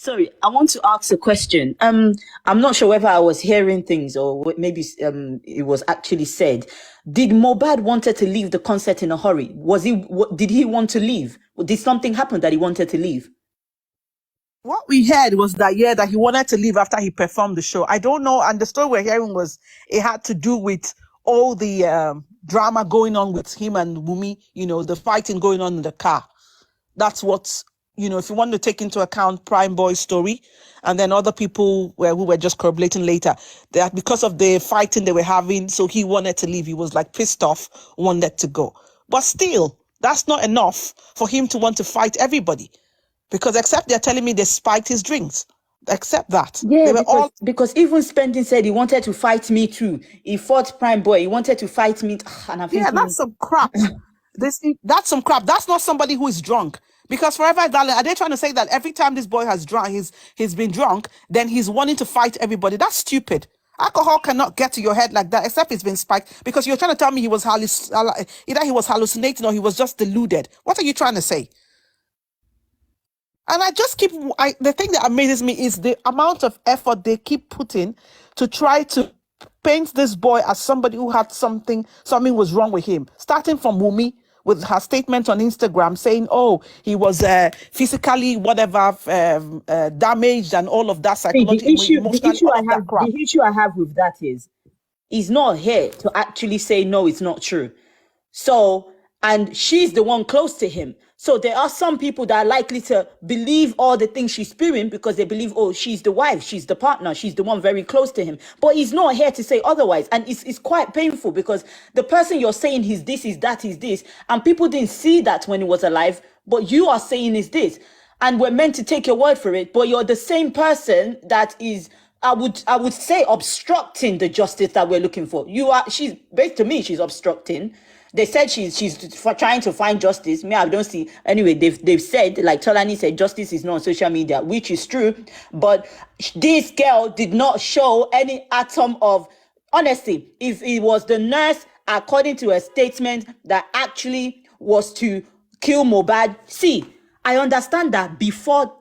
Sorry, I want to ask a question. I'm not sure whether I was hearing things or maybe it was actually said. Did Mohbad wanted to leave the concert in a hurry? Did he want to leave? Did something happen that he wanted to leave? What we heard was that, yeah, that he wanted to leave after he performed the show. I don't know. And the story we're hearing was it had to do with all the drama going on with him and Wumi, the fighting going on in the car. That's what, if you want to take into account Prime Boy's story and then other people who were just corroborating later, that because of the fighting they were having, so he wanted to leave. He was like pissed off, wanted to go. But still, that's not enough for him to want to fight everybody. Because except they're telling me they spiked his drinks. Except that. Yeah, They were because even Spending said he wanted to fight me too. He fought Prime Boy. He wanted to fight me, and I'm Yeah, thinking, that's some crap. That's some crap. That's not somebody who is drunk. Because forever, darling, are they trying to say that every time this boy has drunk, he's been drunk, then he's wanting to fight everybody? That's stupid. Alcohol cannot get to your head like that, except it's been spiked. Because you're trying to tell me either he was hallucinating or he was just deluded. What are you trying to say? And the thing that amazes me is the amount of effort they keep putting to try to paint this boy as somebody who had something was wrong with him. Starting from Wumi with her statement on Instagram saying, oh, he was physically, damaged and all of that, psychologically, emotionally, all of that crap. the issue I have with that is he's not here to actually say no, it's not true. So, and she's the one close to him. So there are some people that are likely to believe all the things she's spewing because they believe, oh, she's the wife, she's the partner, she's the one very close to him. But he's not here to say otherwise. And it's quite painful because the person you're saying he's this, is that, is this, and people didn't see that when he was alive, but you are saying is this. And we're meant to take your word for it, but you're the same person that is, I would say, obstructing the justice that we're looking for. She's, based to me, she's obstructing. They said she's trying to find justice. Me, I don't see. Anyway, they've said, like Tolani said, justice is not on social media, which is true. But this girl did not show any atom of honesty. If it was the nurse, according to a statement, that actually was to kill Mohbad, see, I understand that before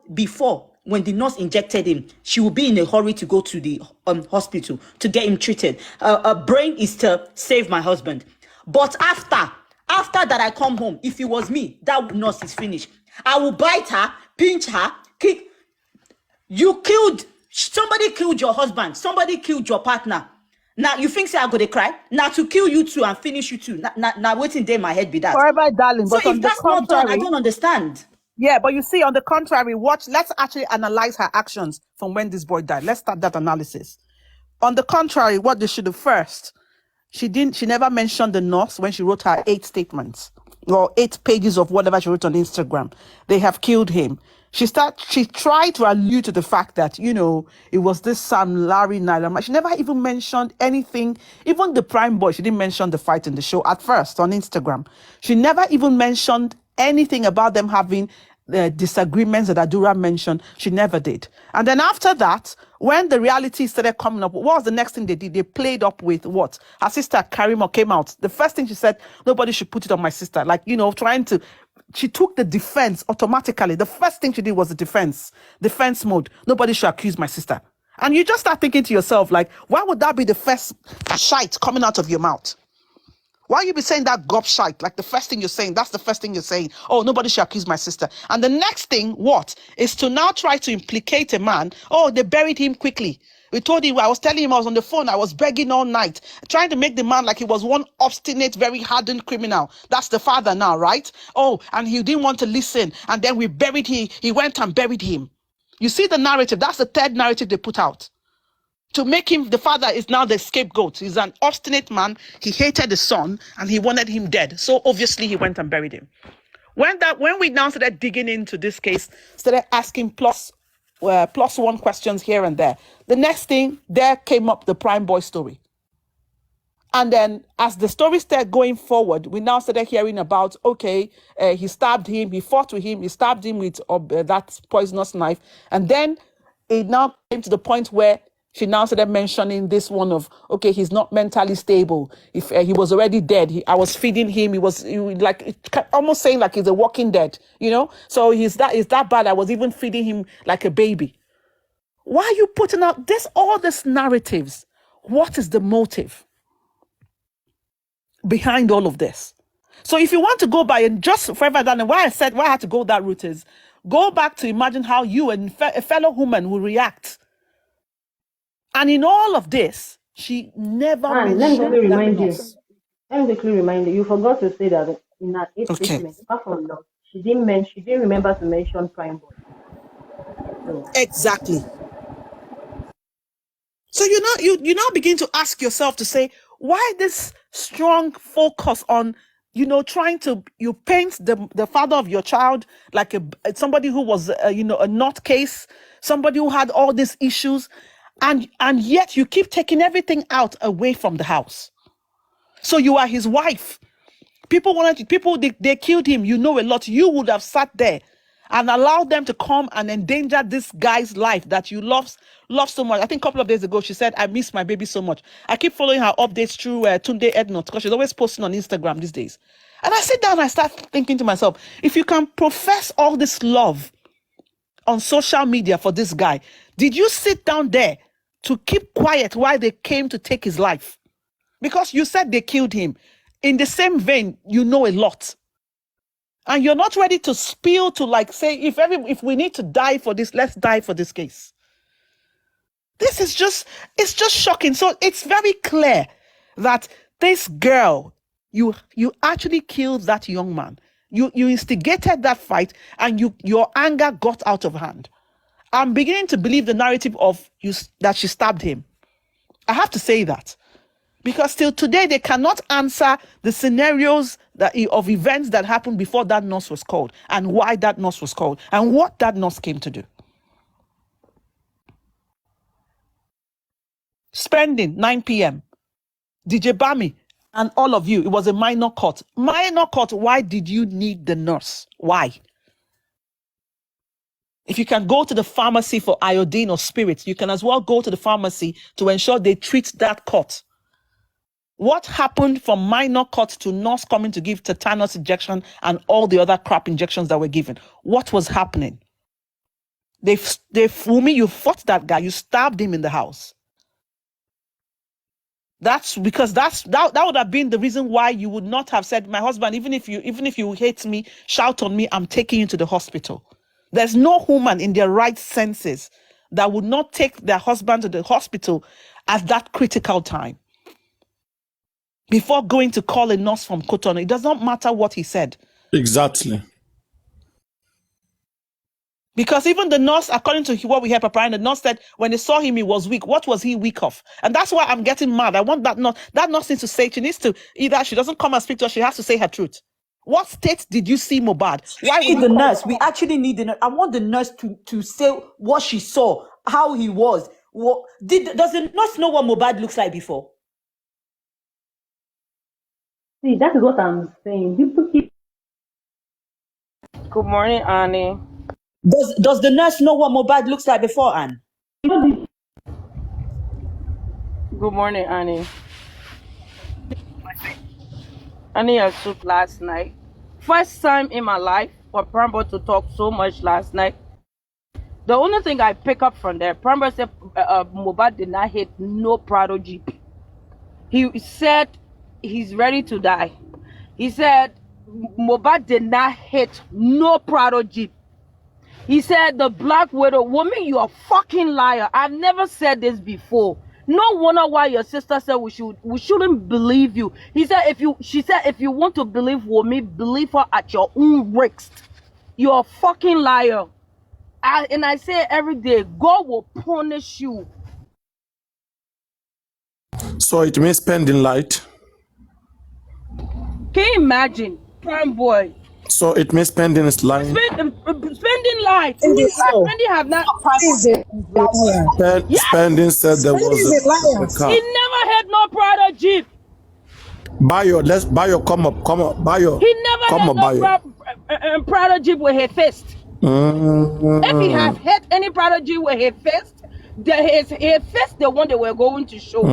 when the nurse injected him, she would be in a hurry to go to the hospital to get him treated. Her brain is to save my husband. But after that, I come home. If it was me, that nurse is finished. I will bite her, pinch her, kick. Somebody killed your husband. Somebody killed your partner. Now you think say I go to cry? Now to kill you too and finish you too. Now waiting there my head be that. Forever, darling. So But if that's not done, I don't understand. Yeah, but you see, on the contrary, let's actually analyze her actions from when this boy died. Let's start that analysis. On the contrary, what they should do first, she never mentioned the nurse when she wrote her 8 statements or 8 pages of whatever she wrote on Instagram. They have killed him. She tried to allude to the fact that, it was this Sam Larry Nyla. She never even mentioned anything. Even the Prime Boy, she didn't mention the fight in the show at first on Instagram. She never even mentioned anything about them having disagreements that Adura mentioned. She never did. And then after that, when the reality started coming up, what was the next thing they did? They played up with what? Her sister Karimo came out. The first thing she said, nobody should put it on my sister. Like, she took the defense automatically. The first thing she did was the defense mode. Nobody should accuse my sister. And you just start thinking to yourself, like, why would that be the first shite coming out of your mouth? Why you be saying that gobshite? Like the first thing you're saying, that's the first thing you're saying. Oh, nobody should accuse my sister. And the next thing, what? Is to now try to implicate a man. Oh, they buried him quickly. I was telling him I was on the phone. I was begging all night, trying to make the man like he was one obstinate, very hardened criminal. That's the father now, right? Oh, and he didn't want to listen. And then he went and buried him. You see the narrative. That's the third narrative they put out. To make him, the father is now the scapegoat. He's an obstinate man. He hated the son and he wanted him dead. So obviously he went and buried him. When we now started digging into this case, started asking plus one questions here and there. The next thing, there came up the Prime Boy story. And then as the story started going forward, we now started hearing about, he stabbed him, he fought with him, he stabbed him with that poisonous knife. And then it now came to the point where She now started mentioning this one of, okay, he's not mentally stable. If he was already dead, I was feeding him. Like almost saying like he's a walking dead, you know? So he's that bad. I was even feeding him like a baby. Why are you putting out all these narratives? What is the motive behind all of this? So if you want to go by and just forever done, and why I had to go that route is go back to imagine how you and a fellow woman will react. And in all of this, she never And let me mentioned quickly that remind you. loss. Let me quickly remind you. You forgot to say that in that eighth Okay. statement, apart from love, she didn't remember to mention prime boy. So Exactly. So you now begin to ask yourself to say, why this strong focus on, trying to paint the father of your child like somebody who was a nutcase, somebody who had all these issues, and yet you keep taking everything out away from the house. So you are his wife. They killed him. You know a lot. You would have sat there and allowed them to come and endanger this guy's life that you love so much. I think a couple of days ago, she said, I miss my baby so much. I keep following her updates through Tunde Ednot because she's always posting on Instagram these days. And I sit down and I start thinking to myself, if you can profess all this love on social media for this guy, did you sit down there to keep quiet while they came to take his life? Because you said they killed him. In the same vein, you know a lot. And you're not ready to spill to say, if we need to die for this, let's die for this case. It's just shocking. So it's very clear that this girl, you actually killed that young man. You instigated that fight and your anger got out of hand. I'm beginning to believe the narrative of that she stabbed him. I have to say that. Because till today, they cannot answer the scenarios of events that happened before that nurse was called and why that nurse was called and what that nurse came to do. Spending 9 p.m. DJ Bami and all of you, it was a minor court. Minor court, why did you need the nurse? Why? If you can go to the pharmacy for iodine or spirits, you can as well go to the pharmacy to ensure they treat that cut. What happened from minor cut to nurse coming to give tetanus injection and all the other crap injections that were given? What was happening? Wumi, you fought that guy. You stabbed him in the house. That's because that would have been the reason why you would not have said, my husband, even if you hate me, shout on me, I'm taking you to the hospital. There's no woman in their right senses that would not take their husband to the hospital at that critical time. Before going to call a nurse from Cotonou, it does not matter what he said. Exactly. Because even the nurse, according to what we heard, Papa, and the nurse said when they saw him, he was weak. What was he weak of? And that's why I'm getting mad. I want that nurse. That nurse needs to say, she needs to, either she doesn't come and speak to us, she has to say her truth. What state did you see Mohbad? Why we need the nurse? We actually need the nurse. I want the nurse to say what she saw, how he was. Does the nurse know what Mohbad looks like before? see, that is what I'm saying. People keep Good morning, Annie. Does the nurse know what Mohbad looks like before, Anne? Good morning, Annie. Annie, I took last night. First time in my life for Prambo to talk so much last night. The only thing I pick up from there, Prambo said Mohbad did not hit no Prado Jeep. He said he's ready to die. He said Mohbad did not hit no Prado Jeep. He said the Black Widow, woman, you are a fucking liar. I've never said this before. No wonder why your sister said we shouldn't believe you. She said if you want to believe Wumi, believe her at your own risk. You're a fucking liar. And I say every day, God will punish you. So it means spending light. Can you imagine, prime boy? So it means spending is lying. Spending life. So, Spending have not. Spending said there was a car. He never had no Prado Jeep. Bayo, come up, Bayo. He never come had up, no Prado Jeep with his fist. If he had hit any Prado Jeep with his fist, his face, the one they were going to show,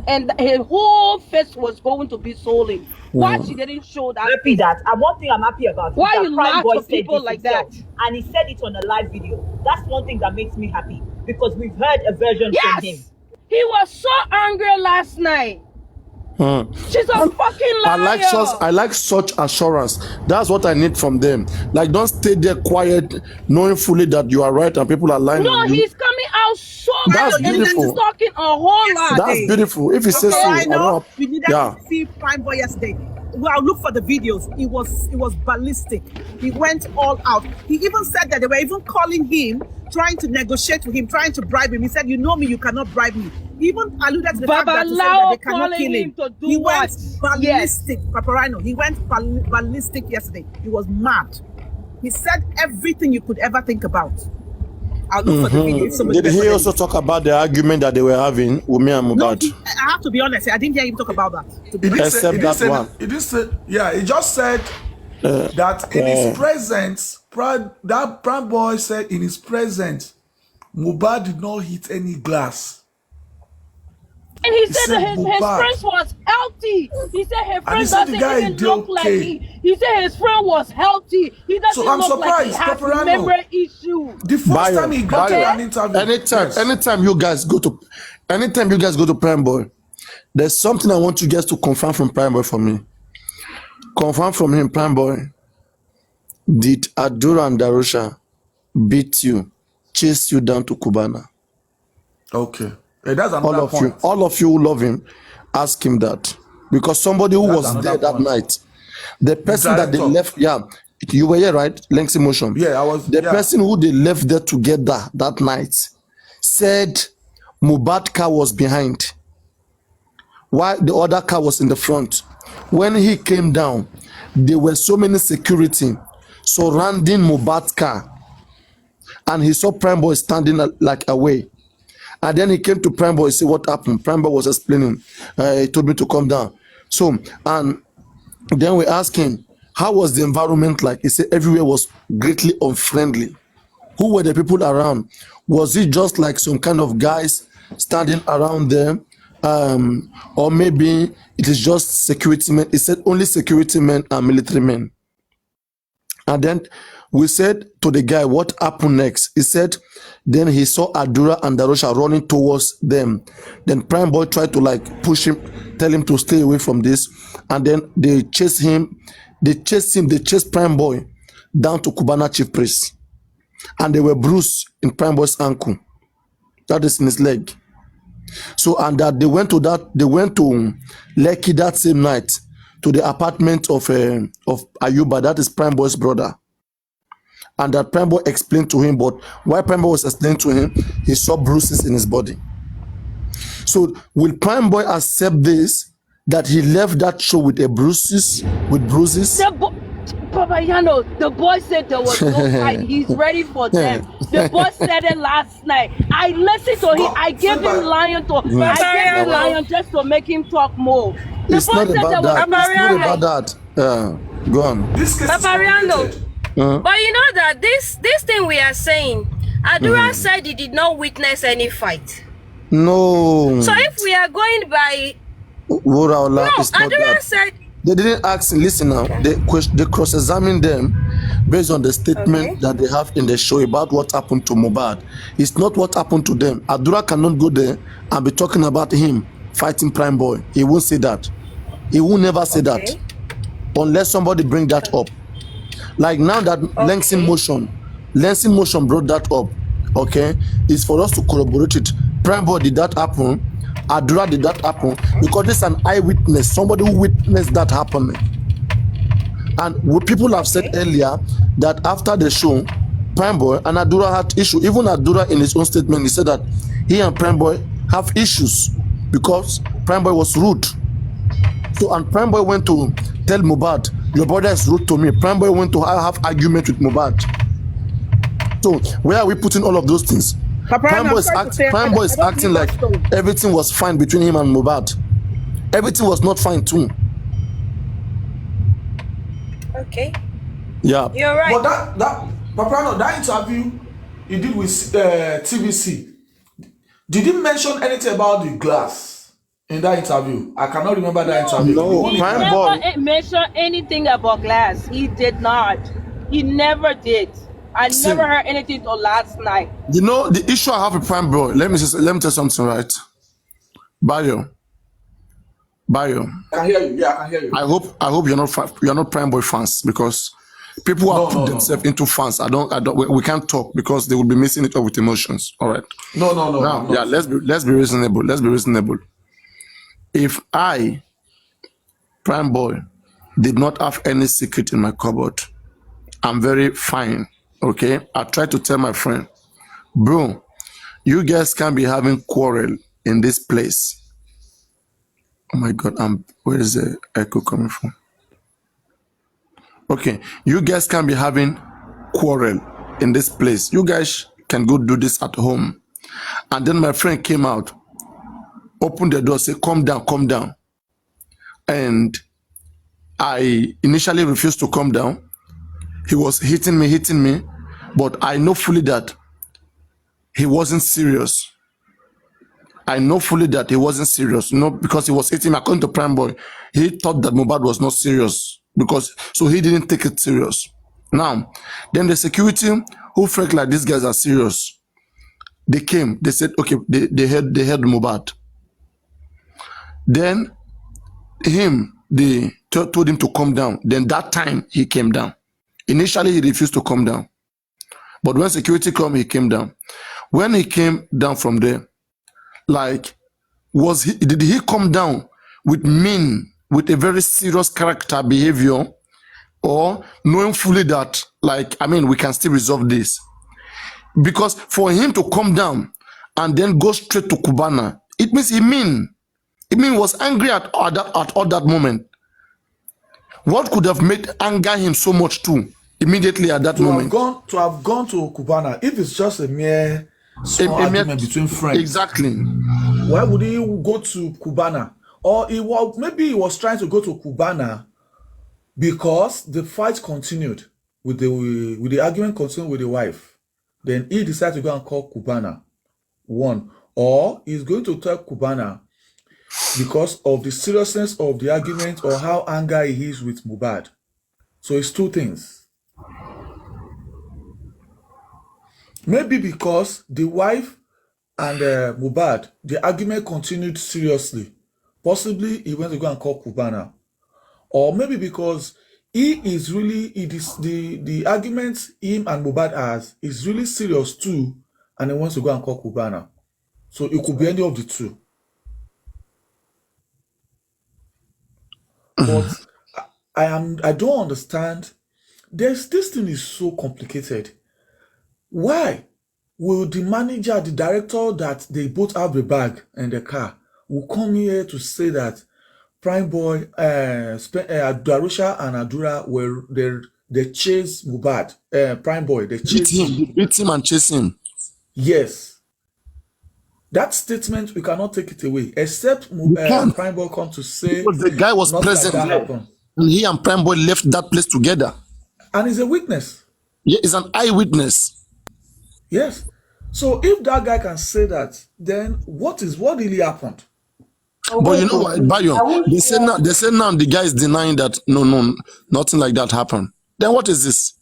and his whole face was going to be swollen. Why she didn't show that? Happy face? that. And one thing I'm happy about. Why is you that Prime laugh Boy for said people this like himself, that? and he said it on a live video. That's one thing that makes me happy because we've heard a version from him. Yes, he was so angry last night. She's a fucking liar. I like such assurance. That's what I need from them. Like, don't stay there quiet, knowing fully that you are right and people are lying No, on you. he's coming out so That's much and beautiful. he's talking a whole lot. That's beautiful. If he says so, I know. We needed yeah. to see Prime Boy yesterday. Well, look for the videos. It was ballistic. He went all out. He even said that they were even calling him, trying to negotiate with him, trying to bribe him. He said, "You know me, you cannot bribe me." He even alluded to the fact that he said that they cannot kill him. He went ballistic, Paparino. He went ballistic yesterday. He was mad. He said everything you could ever think about. I'll look for the video. Did he also talk about the argument that they were having with me and Mohbad? No, I have to be honest. I didn't hear him talk about that. He didn't say, yeah, he just said that in his presence, that Prime Boy said in his presence, Mohbad did not hit any glass. And he said that his friend was healthy. He said his friend doesn't even look like me. He said his friend was healthy. He doesn't look like he has memory issue. The first time he got an interview. Anytime you guys go to Prime Boy, there's something I want you guys to confirm from Prime Boy for me. Confirm from him, Prime Boy. Did Adura and Darusha beat you, chase you down to Cubana? Okay. That's another point. All of you who love him, ask him that. Because somebody who was there that night, the person that they left, you were here, right? Links Emotion. Yeah, I was. The person who they left there together that night said Mohbad car was behind, while the other car was in the front. When he came down, there were so many security surrounding Mohbad's car, and he saw Prime Boy standing like away. And then he came to Prime Boy and said, what happened? Prime Boy was explaining. He told me to come down. So, and then we asked him, how was the environment like? He said everywhere was greatly unfriendly. Who were the people around? Was it just like some kind of guys standing around there? Or maybe it is just security men. He said only security men and military men. And then we said to the guy, what happened next? He said, then he saw Adura and Darusha running towards them. Then Prime Boy tried to like push him, tell him to stay away from this. And then they chased him. They chased Prime Boy down to Cubana Chief Priest. And they were bruised in Prime Boy's ankle. That is in his leg. So, and that they went to Lekki that same night to the apartment of Ayuba, that is Prime Boy's brother. And that Prime Boy explained to him, but while Prime Boy was explaining to him, he saw bruises in his body. So will Prime Boy accept this, that he left that show with bruises? Papa Yano, the boy said there was no fight. He's ready for them. The boy said it last night. I listened to him. I gave him lion just to make him talk more. It's not about that. Go on. Papa Riando. But you know that this thing we are saying, Adura said he did not witness any fight. No. So if we are going by Adura said they didn't ask. Listen now, they cross-examined them based on the statement that they have in the show about what happened to Mohbad. It's not what happened to them. Adura cannot go there and be talking about him fighting Prime Boy. He won't say that. He will never say that unless somebody bring that up. Like now that Lansing Motion brought that up, okay, it's for us to corroborate it. Prime Boy, did that happen? Adura, did that happen? Because this is an eyewitness, somebody who witnessed that happening. And what people have said earlier, that after the show, Prime Boy and Adura had issue. Even Adura in his own statement, he said that he and Prime Boy have issues because Prime Boy was rude. So, and Prime Boy went to tell Mohbad, your brother is rude to me. Prime Boy went to have argument with Mohbad. So where are we putting all of those things? Prime Boy is acting like everything was fine between him and Mohbad. Everything was not fine too. okay. Yeah. You're right. But that interview he did with TVC, Did he mention anything about the glass in that interview? I cannot remember that interview. No, He Prime never Boy. mentioned anything about glass. He did not. He never did. I See, never heard anything till last night. you know the issue I have with Prime Boy. Let me tell you something, right? Bayo. I can hear you. Yeah, I can hear you. I hope you're not Prime Boy fans, because people have put themselves into fans. We can't talk because they will be missing it up with emotions. All right. No. Now, yeah, let's be reasonable. Let's be reasonable. If I, Prime Boy, did not have any secret in my cupboard, I'm very fine. Okay. I tried to tell my friend, bro, you guys can't be having quarrel in this place. Oh my God, where is the echo coming from? Okay, you guys can be having quarrel in this place. You guys can go do this at home. And then my friend came out, opened the door, said, calm down, calm down. And I initially refused to calm down. He was hitting me, but I know fully that he wasn't serious. I know fully that he wasn't serious, because he was hitting me. According to Prime Boy, he thought that Mohbad was not serious, so he didn't take it serious. Now, then the security who felt like these guys are serious, they came, they said, okay, they heard Mohbad. Then they told him to calm down. Then that time he came down. Initially, he refused to come down. But when security came, he came down. When he came down from there, like, did he come down with a very serious character behavior, or knowing fully that, like, I mean, we can still resolve this? Because for him to come down and then go straight to Cubana, it means he was angry at all that moment. What could have made anger him so much too immediately at that moment? To have gone to Cubana, if it's just a mere small argument between friends. Exactly. Why would he go to Cubana? Or maybe he was trying to go to Cubana because the fight continued with the argument continued with the wife. Then he decided to go and call Cubana. One. Or he's going to tell Cubana because of the seriousness of the argument or how angry he is with Mohbad. So it's two things. Maybe because the wife and Mohbad, the argument continued seriously. Possibly he went to go and call Cubana. Or maybe because the argument him and Mohbad has is really serious too, and he wants to go and call Cubana. So it could be any of the two. But I don't understand. This thing is so complicated. Why will the manager, the director that they both have the bag and the car, will come here to say that Prime Boy, Darusha and Adura they chase Mohbad, Prime Boy, they chase him, beat him and chase him. Yes. That statement, we cannot take it away, except Prime Boy come to say because the guy was present like there. And he and Prime Boy left that place together. And he's a witness. Yeah, he's an eyewitness. Yes. So if that guy can say that, then what really happened? But you know what, Bayo, they say now the guy is denying that no, nothing like that happened. Then what is this?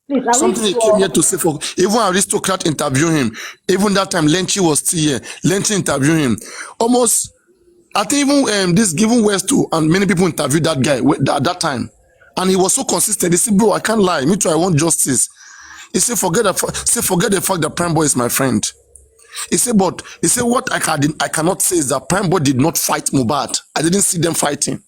Please, something he came here to say. For even Aristocrat interview him. Even that time Lenchi was still here. Lenchi interviewed him. Almost, I think even this given West too, and many people interviewed that guy at that time, and he was so consistent. He said, "Bro, I can't lie. Me too. I want justice." He said, "Forget the fact that Prime Boy is my friend." He said, "But what I cannot say is that Prime Boy did not fight Mohbad. I didn't see them fighting.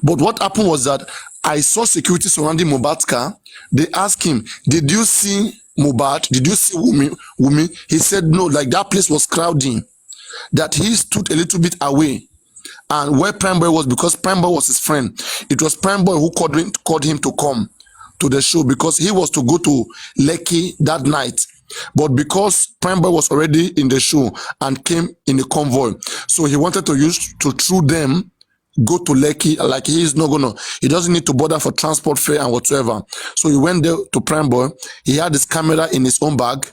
But what happened was that I saw security surrounding Mohbad's car. They asked him, 'Did you see Mohbad? Did you see Wumi?' He said no, like that place was crowding. That he stood a little bit away. And where Prime Boy was, because Prime Boy was his friend, it was Prime Boy who called him to come to the show because he was to go to Lekki that night. But because Prime Boy was already in the show and came in a convoy, so he wanted to through them go to Lekki. Like he doesn't need to bother for transport fare and whatsoever. So he went there to Prime Boy. He had his camera in his own bag.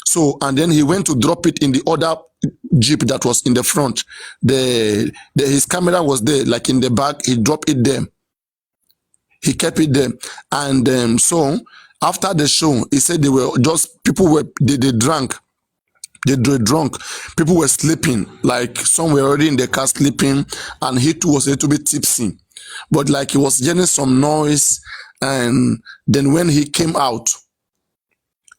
So, and then he went to drop it in the other jeep that was in the front. His camera was there, like in the back. He dropped it there. He kept it there. And so after the show, he said they drank. They were drunk. People were sleeping. Like some were already in the car sleeping, and he too was a little bit tipsy. But like he was hearing some noise, and then when he came out,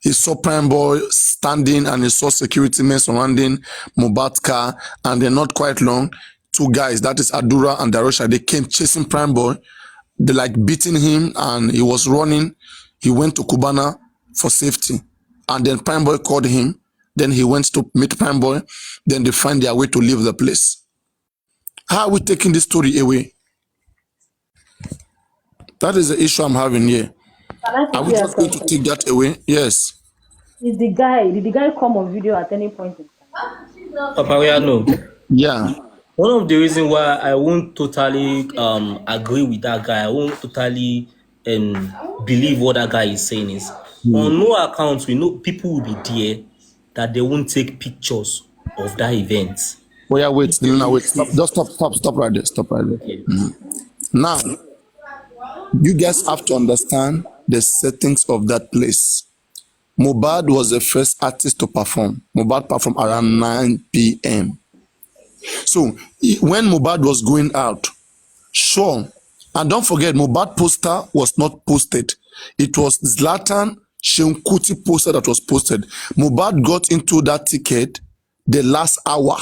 he saw Prime Boy standing and he saw security men surrounding Mohbad's car. And then not quite long, two guys, that is Adura and Darosha, they came chasing Prime Boy. They like beating him and he was running. He went to Cubana for safety. And then Prime Boy called him. Then he went to meet Prime Boy. Then they find their way to leave the place. How are we taking this story away? That is the issue I'm having here. Are we just going to take that away? Yes. Did the guy come on video at any point in time? Papariano. Yeah. One of the reasons why I won't totally agree with that guy, I won't totally believe what that guy is saying is on no account we know people will be there that they won't take pictures of that event. Oh yeah, wait, stop. Just stop right there. Stop right there. Okay. Now, you guys have to understand the settings of that place. Mohbad was the first artist to perform. Mohbad performed around 9 p.m. So when Mohbad was going out, sure, and don't forget, Mohbad poster was not posted. It was Zlatan Seun Kuti poster that was posted. Mohbad got into that ticket the last hour.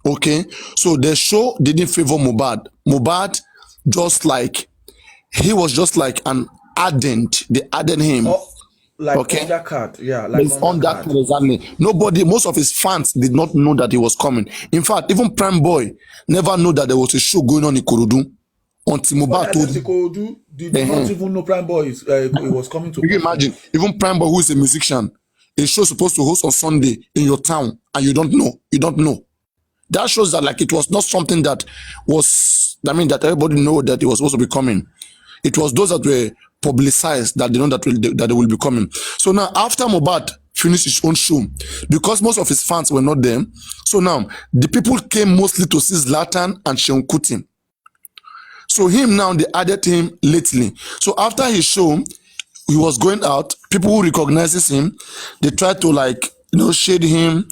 Okay, so the show didn't favor Mohbad. Mohbad he was just like an ardent. They added him. Oh, like okay, on that card, yeah, like on that card, exactly. Most of his fans did not know that he was coming. In fact, even Prime Boy never knew that there was a show going on in Ikorodu until Mohbad told him. Ikorodu did not even know Prime Boy he was coming to. Can you imagine? Even Prime Boy, who is a musician, a show supposed to host on Sunday in your town, and you don't know. You don't know. That shows that like it was not something that was, that everybody know that it was supposed to be coming. It was those that were publicized that they know that they will be coming. So now after Mohbad finished his own show, because most of his fans were not there, so now the people came mostly to see Zlatan and Seun Kuti. So him now, they added him lately. So after his show, he was going out. People who recognizes him, they try to shade him,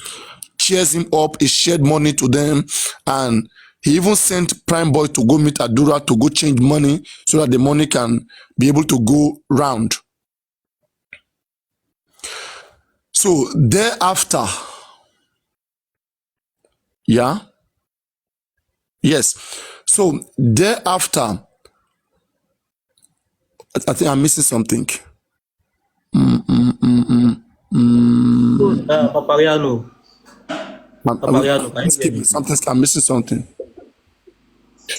cheers him up. He shared money to them, and he even sent Prime Boy to go meet Adura to go change money so that the money can be able to go round. So thereafter, yeah, yes. So thereafter, I think I'm missing something. Papariano. I'm missing something.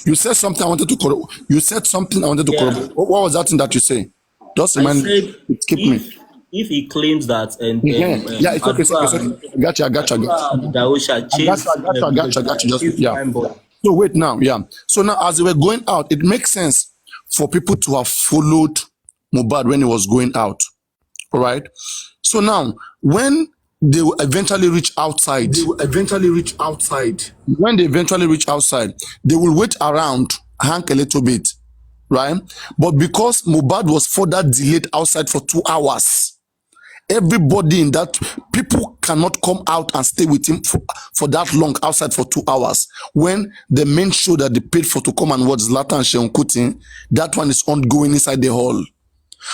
You said something I wanted to correct. Correct. What was that thing that you say? Just remind me. Skip me. If he claims that it's okay. I got you. So wait now, yeah. So now as they were going out, it makes sense for people to have followed Mohbad when he was going out. All right. So now when they will eventually reach outside. When they eventually reach outside, they will wait around, hang a little bit, right? But because Mohbad was further delayed outside for 2 hours, everybody in that, people cannot come out and stay with him for that long outside for 2 hours. When the main show that they paid for to come and watch Zlatan and Seun Kuti, that one is ongoing inside the hall.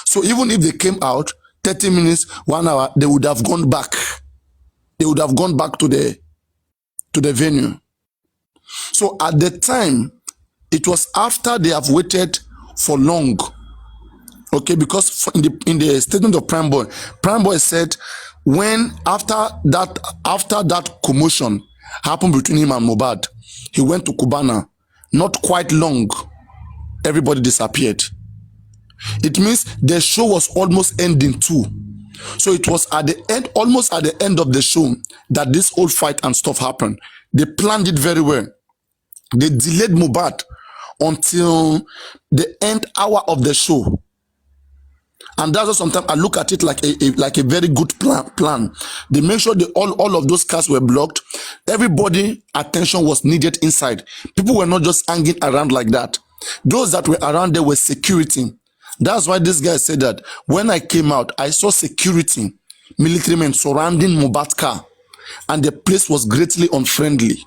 So even if they came out 30 minutes, 1 hour, they would have gone back. They would have gone back to the venue. So at the time, it was after they have waited for long. Okay, because in the statement of Prime Boy said when after that commotion happened between him and Mohbad, he went to Cubana. Not quite long, everybody disappeared. It means the show was almost ending too. So it was at the end, almost at the end of the show, that this whole fight and stuff happened. They planned it very well. They delayed Mohbad until the end hour of the show. And that's why sometimes I look at it like a very good plan. They make sure all of those cars were blocked. Everybody attention was needed inside. People were not just hanging around like that. Those that were around there were security. That's why this guy said that when I came out, I saw security, military men surrounding Mohbad's car, and the place was greatly unfriendly.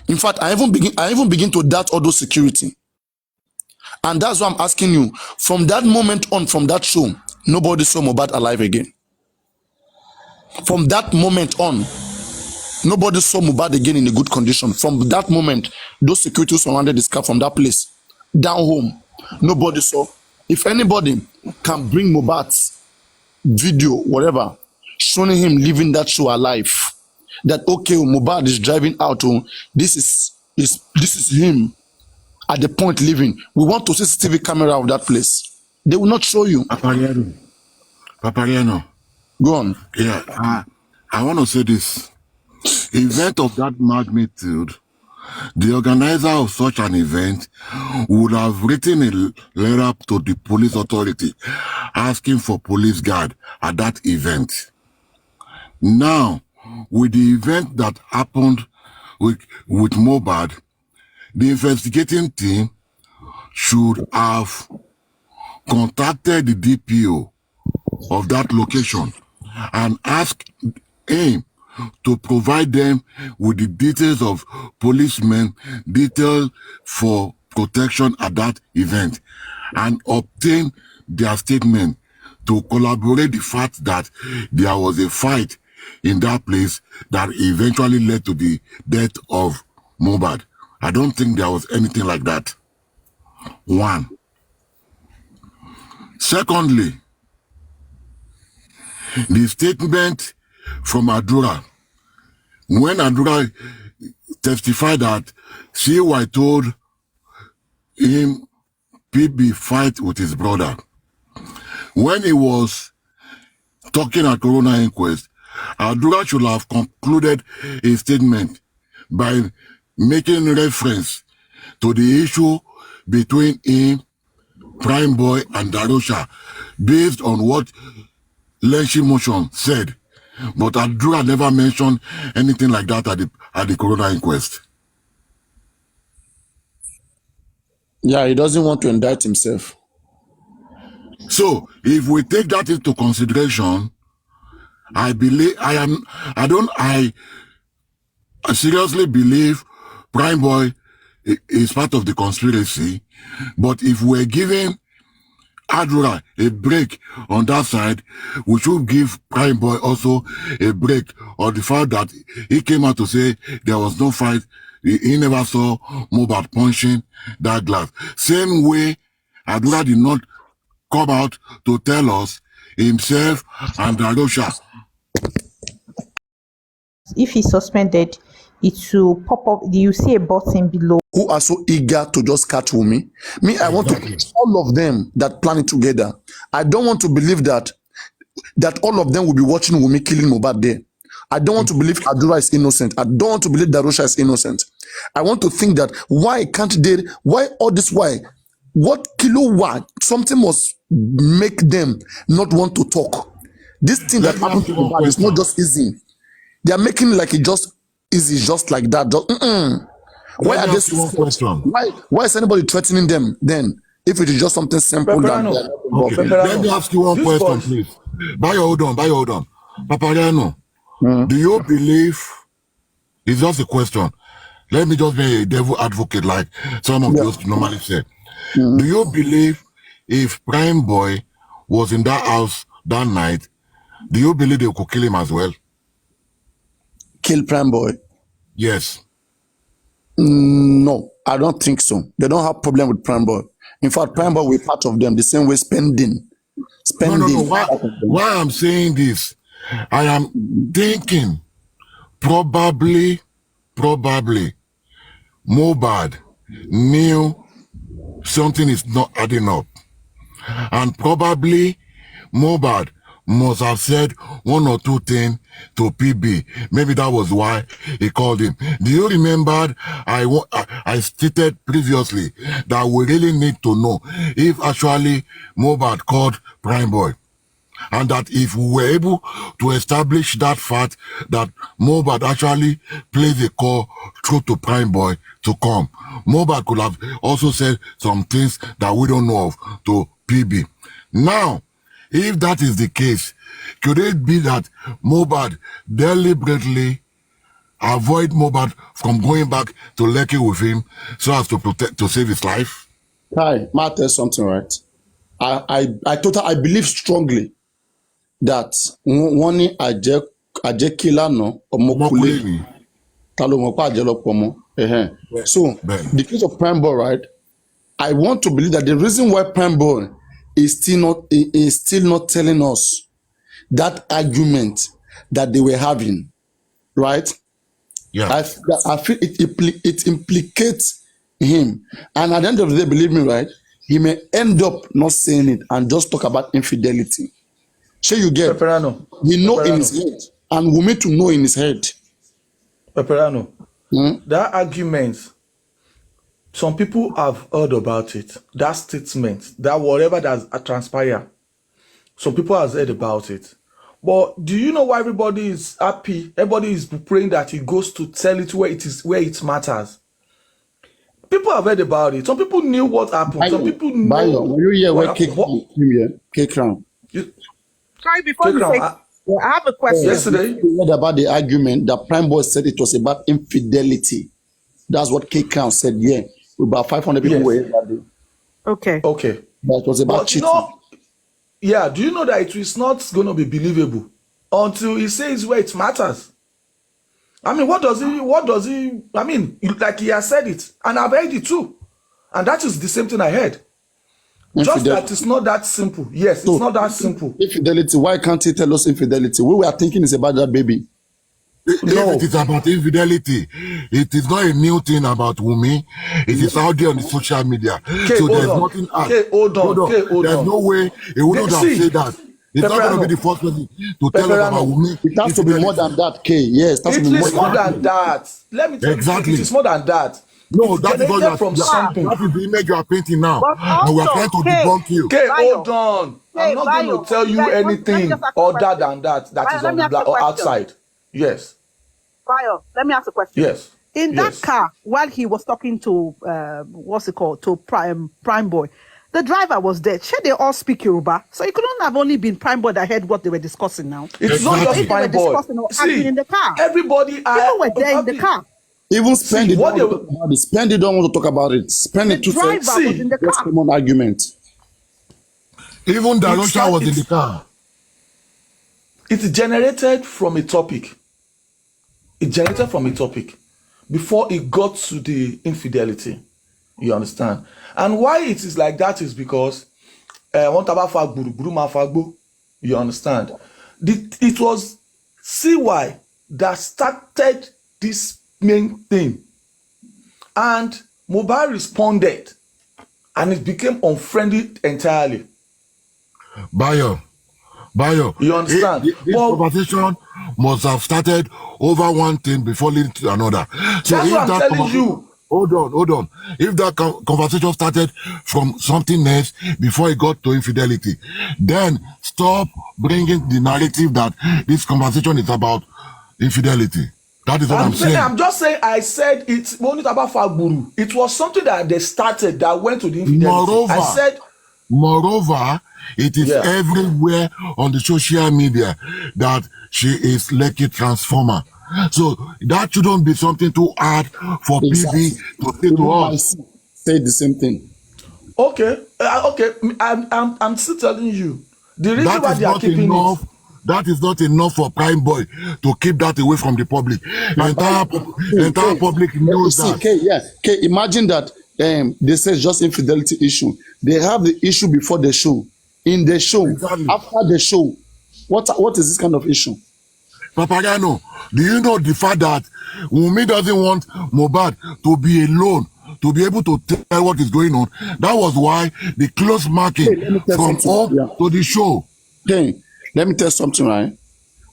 In fact, I even begin to doubt all those security. And that's why I'm asking you, from that moment on, from that show, nobody saw Mohbad alive again. From that moment on, nobody saw Mohbad again in a good condition. From that moment, those security surrounded his car from that place down home. Nobody saw. If anybody can bring Mohbad's video, whatever, showing him living that show alive, that okay, Mohbad is driving out, this is him at the point living. We want to see CCTV camera of that place. They will not show you. Papariano. Go on. Yeah, I want to say this. Event of that magnitude, the organizer of such an event would have written a letter to the police authority asking for police guard at that event. Now, with the event that happened with Mohbad, the investigating team should have contacted the DPO of that location and asked him to provide them with the details of policemen detailed for protection at that event and obtain their statement to collaborate the fact that there was a fight in that place that eventually led to the death of Mohbad. I don't think there was anything like that. One. Secondly, the statement from Adura, when Adura testified that CY told him PB fight with his brother, when he was talking at Corona Inquest, Adura should have concluded his statement by making reference to the issue between him, Prime Boy, and Darusha, based on what Lenshi Motion said. But Adura never mentioned anything like that at the Corona Inquest. Yeah, he doesn't want to indict himself. So, if we take that into consideration, I seriously believe Prime Boy is part of the conspiracy. But if we're giving Adura a break on that side, we should give Prime Boy also a break on the fact that he came out to say there was no fight. He never saw Mohbad punching that glass. Same way, Adura did not come out to tell us himself and Darusha. If he's suspended, it will pop up. You see a button below. Who are so eager to just catch Wumi. Me, I want to catch all of them that plan it together. I don't want to believe that all of them will be watching Wumi killing Mohbad there. I don't want to believe Adura is innocent. I don't want to believe Darusha is innocent. I want to think that why all this, what kilo why? Something must make them not want to talk. This thing that happened to Mohbad is not just easy. They are making like it just easy, just like that. Why are they so question? Why is anybody threatening them then? If it is just something simple Let me ask you one question, please. Hold on. Papariano, do you believe, it's just a question, let me just be a devil advocate like some of those normally say. Do you believe if Prime Boy was in that house that night, do you believe they could kill him as well? Kill Prime Boy? Yes. No, I don't think so. They don't have problem with Prime Boy. In fact, Prime Boy will be part of them the same way spending. No. Why I'm saying this, I am thinking probably Mohbad knew something is not adding up. And probably Mohbad must have said one or two things to PB. Maybe that was why he called him. Do you remember I stated previously that we really need to know if actually mohbad called Prime Boy? And that if we were able to establish that fact that mohbad actually played the call through to Prime Boy to come, mohbad could have also said some things that we don't know of to PB. Now, if that is the case, could it be that mohbad deliberately avoid mohbad from going back to Lekki with him so as to save his life? Kai, may I tell you something, right? I believe strongly that wọ́n ní àjẹkílà náà ọmọkùnrin Mokuleni. ta ló mọ̀ pé àjẹ́ lọ pọ̀ mọ́. So the case of Prime Boy, right? I want to believe that the reason why Prime Boy is still not telling us that argument that they were having, right? Yeah. I feel it implicates him, and at the end of the day, believe me, right? He may end up not saying it and just talk about infidelity. Sure, you get. Pepperano. He know in his head, and we need to know in his head. Pepperano. That argument, some people have heard about it. That statement, that whatever that transpired, some people have heard about it. But do you know why everybody is happy? Everybody is praying that he goes to tell it where it matters. People have heard about it. Some people knew what happened. Some people know. Bayo, will you hear where K Crown? Sorry, before you say, I have a question. Yesterday, we heard about the argument that Prime Boy said it was about infidelity. That's what K Crown said. Yeah, about 500 people were here that day. Okay. That was about cheating. Yeah, do you know that it is not going to be believable until he says where it matters? I mean, what does he, I mean, like he has said it, and I've heard it too. And that is the same thing I heard. Just that it's not that simple. Yes, so, it's not that simple. Infidelity, why can't he tell us infidelity? We were thinking it's about that baby. If it is about infidelity, it is not a new thing about Wunmi. It is out there on the social media. So there's nothing else. Hold on. There's no way he wouldn't have said that. It's not going to be the first person to tell us about Wunmi. It has to be more than that, K. Yes, it is more than that. Let me tell you, it is more than that. No, that is all from something. That is the image you are painting now. And we are trying to debunk you. Okay, hold on. I'm not going to tell you anything other than that is on the or outside. Yes. Bayo, let me ask a question. Yes. In that car, while he was talking to to Prime Boy, the driver was there. Should they all speak Yoruba? So it couldn't have only been Prime Boy that heard what they were discussing now. It's not just Prime Boy. See, in the car. Everybody people were there in the car. Even Spendy don't want to talk about it. Spendy don't want to talk about it. Spendy the driver was in the car. Common argument. Even Darosha was in the car. It's generated from a topic. It generated from a topic before it got to the infidelity. You understand? And why it is like that is because you understand? It was CY that started this main thing. And mohbad responded and it became unfriendly entirely. Bayo, you understand? This conversation must have started over one thing before leading to another. So that's what I'm telling you. Hold on. If that conversation started from something else before it got to infidelity, then stop bringing the narrative that this conversation is about infidelity. That is what I'm saying. I'm just saying, I said it's only about Fagburu. It was something that they started that went to the infidelity. Moreover, it is everywhere on the social media that she is Lekki transformer. So that shouldn't be something too hard for PB to say to us. Say the same thing. Okay. I'm still telling you. The reason why they are keeping it. That is not enough for Prime Boy to keep that away from the public. The entire public knows that. Okay, imagine that they say just infidelity issue. They have the issue before the show. In the show, after the show, what is this kind of issue? Papagano, do you know the fact that Wunmi doesn't want mohbad to be alone, to be able to tell what is going on? That was why the close marking from home to the show. Okay, let me tell you something, right?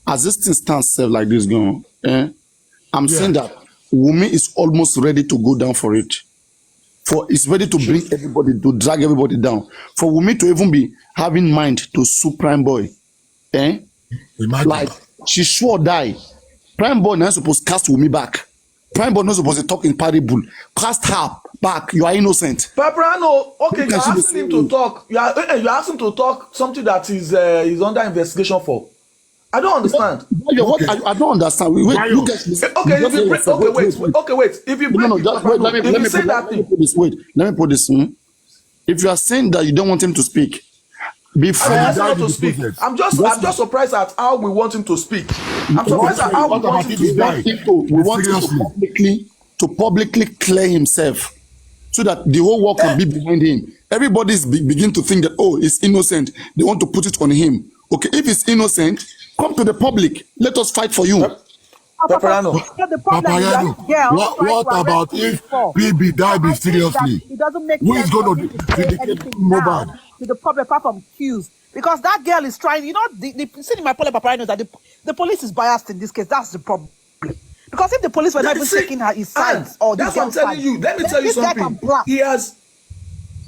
As this thing stands like this going, I'm saying that Wumi is almost ready to go down for it. For it's ready to bring everybody, to drag everybody down. For Wumi to even be having mind to sue Prime Boy, Imagine. like she sure die. Prime Boy not supposed to cast Wumi back. Prime Boy not supposed to talk in parable. Cast her back. You are innocent. Paparano, okay, you're asking him to talk. You're asking him to talk something that is under investigation for. I don't understand. I don't understand. Wait, you guys. Okay, if you break, wait. If you break, let me put this. If you are saying that you don't want him to speak, before not to speak, I'm just surprised at how we want him to speak. I'm surprised at how we want him to we want him to publicly clear himself, so that the whole world can be behind him. Everybody's begin to think that, oh, he's innocent. They want to put it on him. Okay, if he's innocent, come to the public. Let us fight for you. Paparano. What about if PB died mysteriously? It doesn't make Who is sense going to anything mohbad to the public apart from cues. Because that girl is trying, the thing in my Paparano is that the police is biased in this case. That's the problem. Because if the police were not even taking his sides or that's what I'm telling you. Let me tell you something.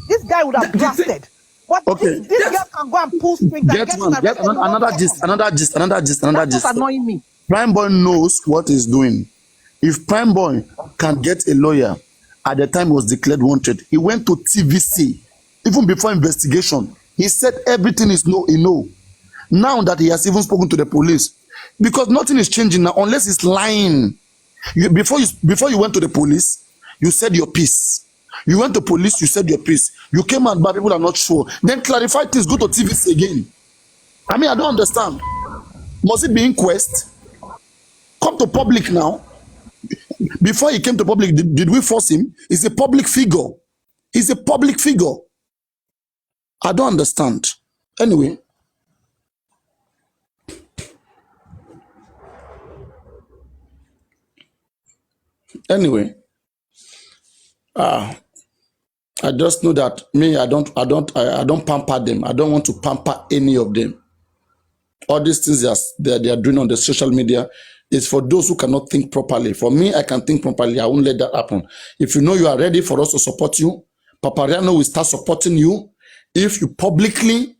This guy would have blasted. But okay, this girl can go and pull strings. Get another gist. That's annoying me. Prime Boy knows what he's doing. If Prime Boy can get a lawyer at the time he was declared wanted, he went to TVC even before investigation. He said everything is no. Now that he has even spoken to the police, because nothing is changing now unless he's lying. Before you went to the police, you said your piece. You went to police, you said your piece. You came out, but people are not sure. Then clarify things, go to TVC again. I mean, I don't understand. Must it be inquest? Come to public now. Before he came to public, did we force him? He's a public figure. He's a public figure. I don't understand. Anyway. I just know that me, I don't pamper them. I don't want to pamper any of them. All these things they are doing on the social media is for those who cannot think properly. For me, I can think properly. I won't let that happen. If you know you are ready for us to support you, Paparano will start supporting you. If you publicly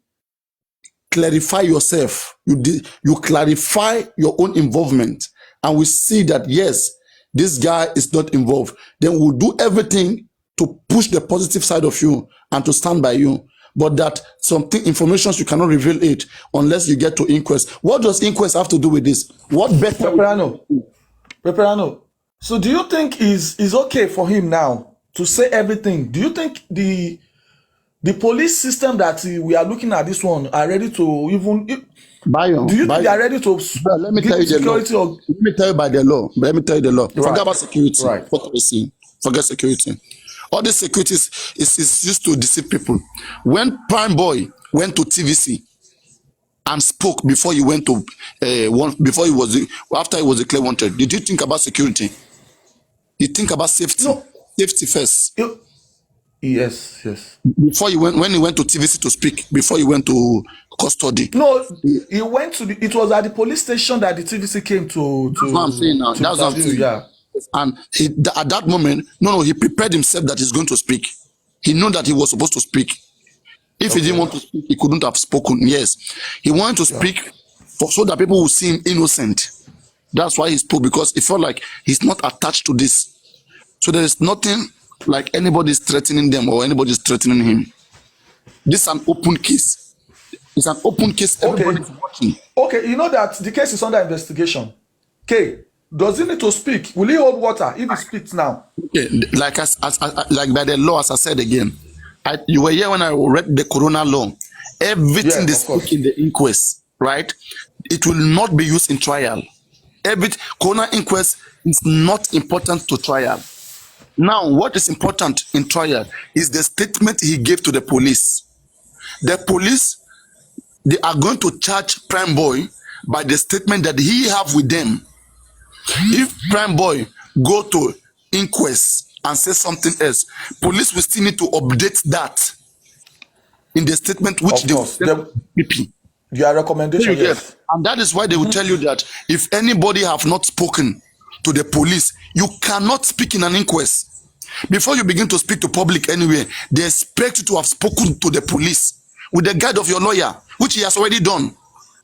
clarify yourself, you clarify your own involvement, and we see that yes, this guy is not involved, then we'll do everything to push the positive side of you and to stand by you. But that something information you cannot reveal it unless you get to inquest. What does inquest have to do with this? What better? Paparano. So do you think is okay for him now to say everything? Do you think the police system that we are looking at this one are ready to even? Do you think they are ready to? Let me tell you the law. Let me tell you by the law. Let me tell you the law. Right. Forget about security. Right. Forget security. All this security is used to deceive people. When Prime Boy went to TVC and spoke before he went to after he was declared wanted, did you think about security? You think about safety. No. Safety first. Yes. Before when he went to TVC to speak, before he went to custody. No, he went to it was at the police station that the TVC came to. That's what I'm saying now. That's what I'm saying. Yeah. And at that moment, he prepared himself that he's going to speak. He knew that he was supposed to speak. If he didn't want to speak, he couldn't have spoken. Yes, he wanted to speak so that people will see him innocent. That's why he spoke, because he felt like he's not attached to this. So there is nothing like anybody's threatening them or anybody's threatening him. This is an open case. It's an open case. Everybody's watching. Okay, you know that the case is under investigation. Okay. Does he need to speak? Will he hold water if he speaks now? Okay, like by the law, as I said again, you were here when I read the Corona law. Everything they speak in the inquest, right? It will not be used in trial. Corona inquest is not important to trial. Now, what is important in trial is the statement he gave to the police. The police, they are going to charge Prime Boy by the statement that he have with them. If Prime Boy go to inquest and say something else, police will still need to update that in the statement which they will send to PP. Your recommendation, yes. And that is why they will tell you that if anybody have not spoken to the police, you cannot speak in an inquest. Before you begin to speak to public anywhere, they expect you to have spoken to the police with the guide of your lawyer, which he has already done.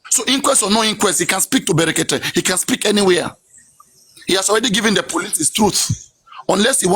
So inquest or no inquest, he can speak to Berekete. He can speak anywhere. He has already given the police his truth. Unless he